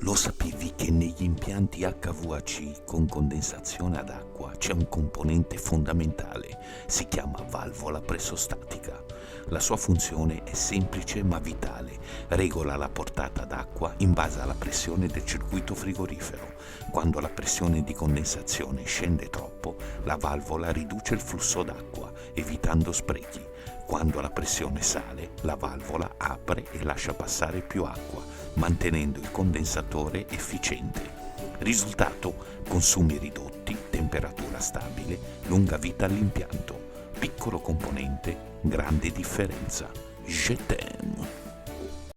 Lo sapevi che negli impianti HVAC con condensazione ad acqua c'è un componente fondamentale, si chiama valvola pressostatica. La sua funzione è semplice ma vitale, regola la portata d'acqua in base alla pressione del circuito frigorifero. Quando la pressione di condensazione scende troppo, la valvola riduce il flusso d'acqua, evitando sprechi. Quando la pressione sale, la valvola apre e lascia passare più acqua, mantenendo il condensatore efficiente. Risultato: consumi ridotti, temperatura stabile, lunga vita all'impianto. Piccolo componente, grande differenza. Je t'aime.